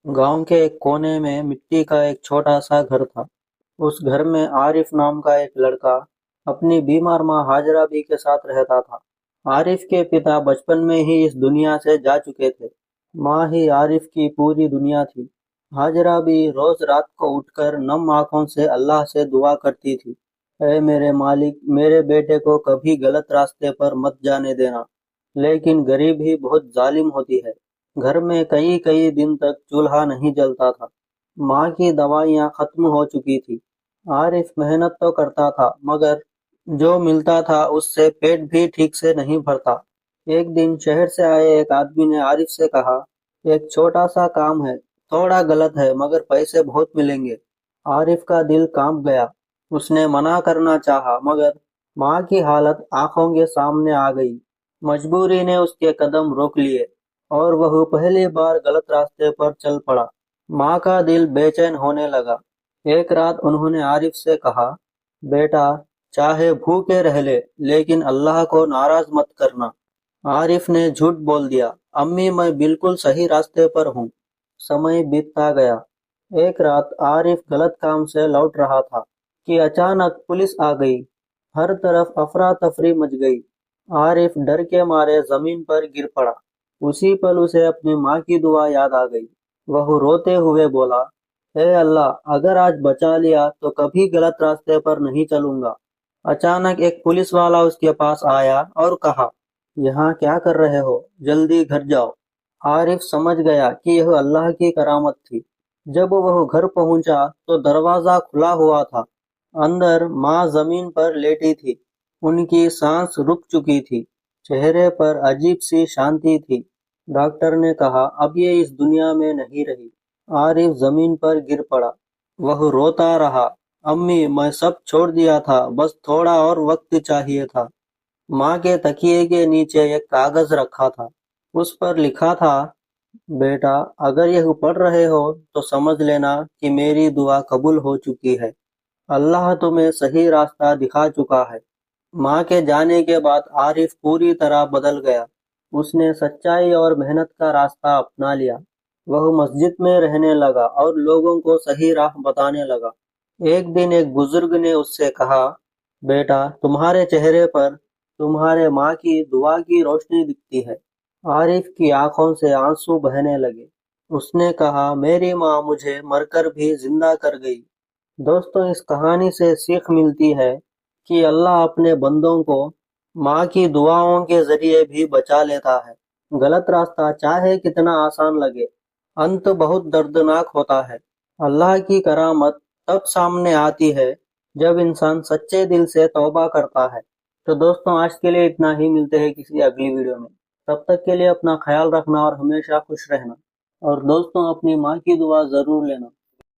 गांव के एक कोने में मिट्टी का एक छोटा सा घर था। उस घर में आरिफ नाम का एक लड़का अपनी बीमार माँ हाजरा बी के साथ रहता था। आरिफ के पिता बचपन में ही इस दुनिया से जा चुके थे। माँ ही आरिफ की पूरी दुनिया थी। हाजरा बी रोज रात को उठकर नम आंखों से अल्लाह से दुआ करती थी, ऐ मेरे मालिक, मेरे बेटे को कभी गलत रास्ते पर मत जाने देना। लेकिन गरीबी बहुत जालिम होती है। घर में कई कई दिन तक चूल्हा नहीं जलता था। माँ की दवाइयाँ खत्म हो चुकी थी। आरिफ मेहनत तो करता था, मगर जो मिलता था उससे पेट भी ठीक से नहीं भरता। एक दिन शहर से आए एक आदमी ने आरिफ से कहा, एक छोटा सा काम है, थोड़ा गलत है मगर पैसे बहुत मिलेंगे। आरिफ का दिल कांप गया। उसने मना करना चाहा, मगर माँ की हालत आंखों के सामने आ गई। मजबूरी ने उसके कदम रोक लिए और वह पहली बार गलत रास्ते पर चल पड़ा। माँ का दिल बेचैन होने लगा। एक रात उन्होंने आरिफ से कहा, बेटा, चाहे भूखे रह ले, लेकिन अल्लाह को नाराज मत करना। आरिफ ने झूठ बोल दिया, अम्मी, मैं बिल्कुल सही रास्ते पर हूँ। समय बीतता गया। एक रात आरिफ गलत काम से लौट रहा था कि अचानक पुलिस आ गई। हर तरफ अफरा तफरी मच गई। आरिफ डर के मारे जमीन पर गिर पड़ा। उसी पल उसे अपनी माँ की दुआ याद आ गई। वह रोते हुए बोला, हे अल्लाह, अगर आज बचा लिया तो कभी गलत रास्ते पर नहीं चलूंगा। अचानक एक पुलिस वाला उसके पास आया और कहा, यहाँ क्या कर रहे हो? जल्दी घर जाओ। आरिफ समझ गया कि यह अल्लाह की करामत थी। जब वह घर पहुंचा तो दरवाजा खुला हुआ था। अंदर माँ जमीन पर लेटी थी। उनकी सांस रुक चुकी थी। चेहरे पर अजीब सी शांति थी। डॉक्टर ने कहा, अब ये इस दुनिया में नहीं रही। आरिफ जमीन पर गिर पड़ा। वह रोता रहा, अम्मी, मैं सब छोड़ दिया था, बस थोड़ा और वक्त चाहिए था। माँ के तकिए के नीचे एक कागज रखा था। उस पर लिखा था, बेटा, अगर यह पढ़ रहे हो तो समझ लेना कि मेरी दुआ कबूल हो चुकी है। अल्लाह तुम्हें सही रास्ता दिखा चुका है। माँ के जाने के बाद आरिफ पूरी तरह बदल गया। उसने सच्चाई और मेहनत का रास्ता अपना लिया। वह मस्जिद में रहने लगा और लोगों को सही राह बताने लगा। एक दिन एक बुजुर्ग ने उससे कहा, बेटा, तुम्हारे चेहरे पर तुम्हारे माँ की दुआ की रोशनी दिखती है। आरिफ की आंखों से आंसू बहने लगे। उसने कहा, मेरी माँ मुझे मरकर भी जिंदा कर गई। दोस्तों, इस कहानी से सीख मिलती है कि अल्लाह अपने बंदों को माँ की दुआओं के जरिए भी बचा लेता है। गलत रास्ता चाहे कितना आसान लगे, अंत बहुत दर्दनाक होता है। अल्लाह की करामत तब सामने आती है जब इंसान सच्चे दिल से तौबा करता है। तो दोस्तों, आज के लिए इतना ही। मिलते हैं किसी अगली वीडियो में। तब तक के लिए अपना ख्याल रखना और हमेशा खुश रहना। और दोस्तों, अपनी माँ की दुआ जरूर लेना।